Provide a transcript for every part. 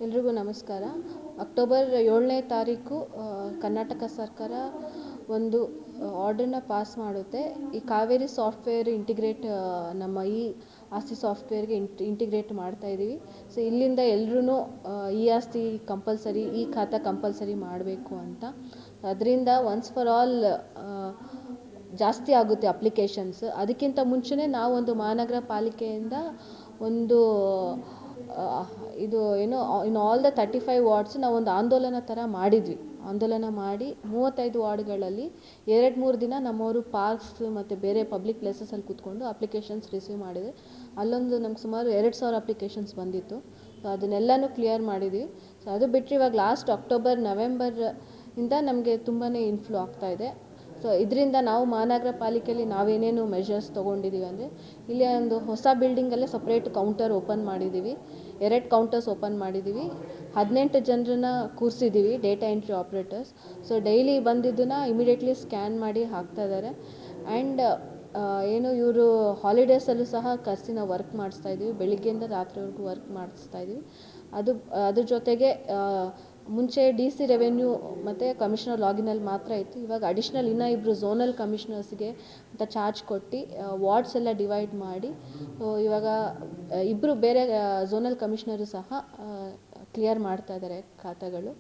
ಎಲ್ರಿಗೂ ನಮಸ್ಕಾರ. ಅಕ್ಟೋಬರ್ 7ನೇ ತಾರೀಕು ಕರ್ನಾಟಕ ಸರ್ಕಾರ ಒಂದು ಆರ್ಡರ್ನ ಪಾಸ್ ಮಾಡುತ್ತೆ. ಈ ಕಾವೇರಿ ಸಾಫ್ಟ್ವೇರ್ ಇಂಟಿಗ್ರೇಟ್ ನಮ್ಮ ಈ ಆಸ್ತಿ ಸಾಫ್ಟ್ವೇರ್ಗೆ ಇಂಟಿಗ್ರೇಟ್ ಮಾಡ್ತಾ ಇದ್ದೀವಿ. ಸೊ ಇಲ್ಲಿಂದ ಎಲ್ಲರೂ ಈ ಆಸ್ತಿ ಕಂಪಲ್ಸರಿ, ಈ ಖಾತಾ ಕಂಪಲ್ಸರಿ ಮಾಡಬೇಕು ಅಂತ. ಅದರಿಂದ ಒನ್ಸ್ ಫಾರ್ ಆಲ್ ಜಾಸ್ತಿ ಆಗುತ್ತೆ ಅಪ್ಲಿಕೇಶನ್ಸ್. ಅದಕ್ಕಿಂತ ಮುಂಚೆನೇ ನಾವೊಂದು ಮಹಾನಗರ ಪಾಲಿಕೆಯಿಂದ ಒಂದು ಇದು ಏನು ಇನ್ ಆಲ್ ದ 35 ವಾರ್ಡ್ಸ್ ನಾವೊಂದು ಆಂದೋಲನ ಥರ ಮಾಡಿದ್ವಿ. ಆಂದೋಲನ ಮಾಡಿ 35 ವಾರ್ಡ್ಗಳಲ್ಲಿ 2-3 ದಿನ ನಮ್ಮವರು ಪಾರ್ಕ್ಸ್ ಮತ್ತು ಬೇರೆ ಪಬ್ಲಿಕ್ ಪ್ಲೇಸಸಲ್ಲಿ ಕೂತ್ಕೊಂಡು ಅಪ್ಲಿಕೇಶನ್ಸ್ ರಿಸೀವ್ ಮಾಡಿದೆ. ಅಲ್ಲೊಂದು ನಮ್ಗೆ ಸುಮಾರು 2000 ಅಪ್ಲಿಕೇಶನ್ಸ್ ಬಂದಿತ್ತು. ಸೊ ಅದನ್ನೆಲ್ಲನೂ ಕ್ಲಿಯರ್ ಮಾಡಿದ್ವಿ. ಸೊ ಅದು ಬಿಟ್ಟರೆ ಇವಾಗ ಲಾಸ್ಟ್ ಅಕ್ಟೋಬರ್ ನವೆಂಬರ್ ಇಂದ ನಮಗೆ ತುಂಬಾ ಇನ್ಫ್ಲೋ ಆಗ್ತಾಯಿದೆ. ಸೊ ಇದರಿಂದ ನಾವು ಮಹಾನಗರ ಪಾಲಿಕೆಯಲ್ಲಿ ನಾವೇನೇನು ಮೆಷರ್ಸ್ ತೊಗೊಂಡಿದ್ದೀವಿ ಅಂದರೆ, ಇಲ್ಲಿ ಒಂದು ಹೊಸ ಬಿಲ್ಡಿಂಗಲ್ಲೇ ಸಪ್ರೇಟ್ ಕೌಂಟರ್ ಓಪನ್ ಮಾಡಿದ್ದೀವಿ. 2 ಕೌಂಟರ್ಸ್ ಓಪನ್ ಮಾಡಿದ್ದೀವಿ. 18 ಜನರನ್ನ ಕೂರಿಸಿದ್ದೀವಿ, data entry operators. So daily ಬಂದಿದ್ದನ್ನು ಇಮಿಡಿಯೇಟ್ಲಿ ಸ್ಕ್ಯಾನ್ ಮಾಡಿ ಹಾಕ್ತಾ ಇದ್ದಾರೆ. ಆ್ಯಂಡ್ ಏನು ಇವರು ಹಾಲಿಡೇಸಲ್ಲೂ ಸಹ ಕರೆಸಿ ನಾವು ವರ್ಕ್ ಮಾಡಿಸ್ತಾ ಇದ್ದೀವಿ. ಬೆಳಿಗ್ಗೆಯಿಂದ ರಾತ್ರಿವರೆಗೂ ವರ್ಕ್ ಮಾಡಿಸ್ತಾ ಇದ್ದೀವಿ. ಅದ್ರ ಜೊತೆಗೆ ಮುಂಚೆ DC ರೆವೆನ್ಯೂ ಮತ್ತು ಕಮಿಷನರ್ ಲಾಗಿನಲ್ಲಿ ಮಾತ್ರ ಇತ್ತು. ಇವಾಗ ಅಡಿಷ್ನಲ್ ಇನ್ನೂ 2 ಝೋನಲ್ ಕಮಿಷನರ್ಸ್ಗೆ ಅಂತ ಚಾರ್ಜ್ ಕೊಟ್ಟು ವಾರ್ಡ್ಸ್ ಎಲ್ಲ ಡಿವೈಡ್ ಮಾಡಿ ಇವಾಗ 2 ಬೇರೆ ಝೋನಲ್ ಕಮಿಷನರು ಸಹ ಕ್ಲಿಯರ್ ಮಾಡ್ತಾ ಇದ್ದಾರೆ ಖಾತೆಗಳು.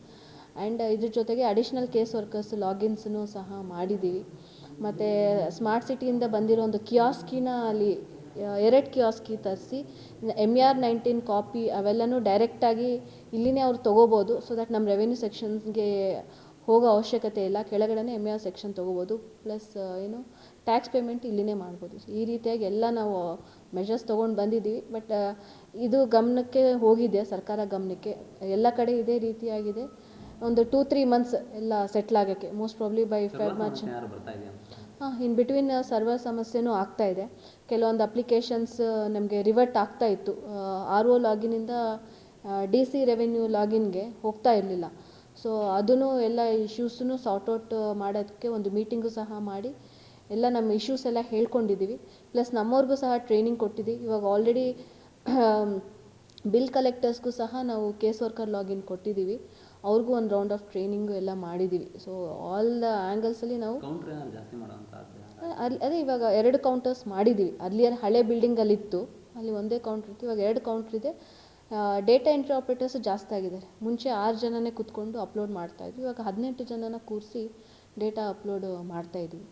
ಆ್ಯಂಡ್ ಇದ್ರ ಜೊತೆಗೆ ಅಡಿಷ್ನಲ್ ಕೇಸ್ ವರ್ಕರ್ಸ್ ಲಾಗಿನ್ಸನ್ನು ಸಹ ಮಾಡಿದ್ದೀವಿ. ಮತ್ತು ಸ್ಮಾರ್ಟ್ ಸಿಟಿಯಿಂದ ಬಂದಿರೋ ಒಂದು ಕಿಯಾಸ್ಕಿನ ಅಲ್ಲಿ 2 ಕಿಯಾಸ್ಕಿ ತರಿಸಿ MR19 ಕಾಪಿ ಅವೆಲ್ಲನೂ ಡೈರೆಕ್ಟಾಗಿ ಇಲ್ಲಿನೇ ಅವ್ರು ತೊಗೋಬೋದು. ಸೊ ದಟ್ ನಮ್ಮ ರೆವೆನ್ಯೂ ಸೆಕ್ಷನ್ಸ್ಗೆ ಹೋಗೋ ಅವಶ್ಯಕತೆ ಇಲ್ಲ. ಕೆಳಗಡೆನೇ MR ಸೆಕ್ಷನ್ ತೊಗೋಬೋದು. ಪ್ಲಸ್ ಏನು ಟ್ಯಾಕ್ಸ್ ಪೇಮೆಂಟ್ ಇಲ್ಲಿನೇ ಮಾಡ್ಬೋದು. ಸೊ ಈ ರೀತಿಯಾಗಿ ಎಲ್ಲ ನಾವು ಮೆಷರ್ಸ್ ತೊಗೊಂಡು ಬಂದಿದ್ದೀವಿ. ಬಟ್ ಇದು ಗಮನಕ್ಕೆ ಹೋಗಿದೆ, ಸರ್ಕಾರ ಗಮನಕ್ಕೆ. ಎಲ್ಲ ಕಡೆ ಇದೇ ರೀತಿಯಾಗಿದೆ. ಒಂದು 2-3 ಮಂತ್ಸ್ ಎಲ್ಲ ಸೆಟ್ಲ್ ಆಗೋಕ್ಕೆ, most probably by March. In between server ಸಮಸ್ಯೆನೂ ಆಗ್ತಾಯಿದೆ. ಕೆಲವೊಂದು ಅಪ್ಲಿಕೇಶನ್ಸ್ ನಮಗೆ ರಿವರ್ಟ್ ಆಗ್ತಾ ಇತ್ತು. RO ಲಾಗಿನಿಂದ DC ರೆವೆನ್ಯೂ ಲಾಗಿನ್ಗೆ ಹೋಗ್ತಾ ಇರಲಿಲ್ಲ. ಸೊ ಅದನ್ನು ಎಲ್ಲ ಇಶ್ಯೂಸನ್ನು ಸಾರ್ಟ್ಔಟ್ ಮಾಡೋದಕ್ಕೆ ಒಂದು ಮೀಟಿಂಗು ಸಹ ಮಾಡಿ ಎಲ್ಲ ನಮ್ಮ ಇಶ್ಯೂಸ್ ಎಲ್ಲ ಹೇಳ್ಕೊಂಡಿದ್ದೀವಿ. ಪ್ಲಸ್ ನಮ್ಮವ್ರಿಗೂ ಸಹ ಟ್ರೈನಿಂಗ್ ಕೊಟ್ಟಿದ್ದೀವಿ. ಇವಾಗ ಆಲ್ರೆಡಿ ಬಿಲ್ ಕಲೆಕ್ಟರ್ಸ್ಗೂ ಸಹ ನಾವು ಕೇಸ್ ವರ್ಕರ್ ಲಾಗಿನ್ ಕೊಟ್ಟಿದ್ದೀವಿ. ಅವ್ರಿಗೂ ಒಂದು ರೌಂಡ್ ಆಫ್ ಟ್ರೈನಿಂಗು ಎಲ್ಲ ಮಾಡಿದ್ದೀವಿ. ಸೊ ಆಲ್ ದ ಆ್ಯಂಗಲ್ಸಲ್ಲಿ ನಾವು ಅದೇ ಇವಾಗ 2 ಕೌಂಟರ್ಸ್ ಮಾಡಿದ್ದೀವಿ. ಅರ್ಲಿಯರ್ ಹಳೆ ಬಿಲ್ಡಿಂಗಲ್ಲಿತ್ತು, ಅಲ್ಲಿ ಒಂದೇ ಕೌಂಟ್ರ್ ಇತ್ತು. ಇವಾಗ 2 ಕೌಂಟ್ರ್ ಇದೆ. ಡೇಟಾ ಎಂಟ್ರಿ ಆಪ್ರೇಟರ್ಸು ಜಾಸ್ತಿ ಆಗಿದ್ದಾರೆ. ಮುಂಚೆ 6 ಜನನೇ ಕೂತ್ಕೊಂಡು ಅಪ್ಲೋಡ್ ಮಾಡ್ತಾಯಿದ್ವಿ. ಇವಾಗ 18 ಜನನ ಕೂರಿಸಿ ಡೇಟಾ ಅಪ್ಲೋಡ್ ಮಾಡ್ತಾಯಿದ್ವಿ.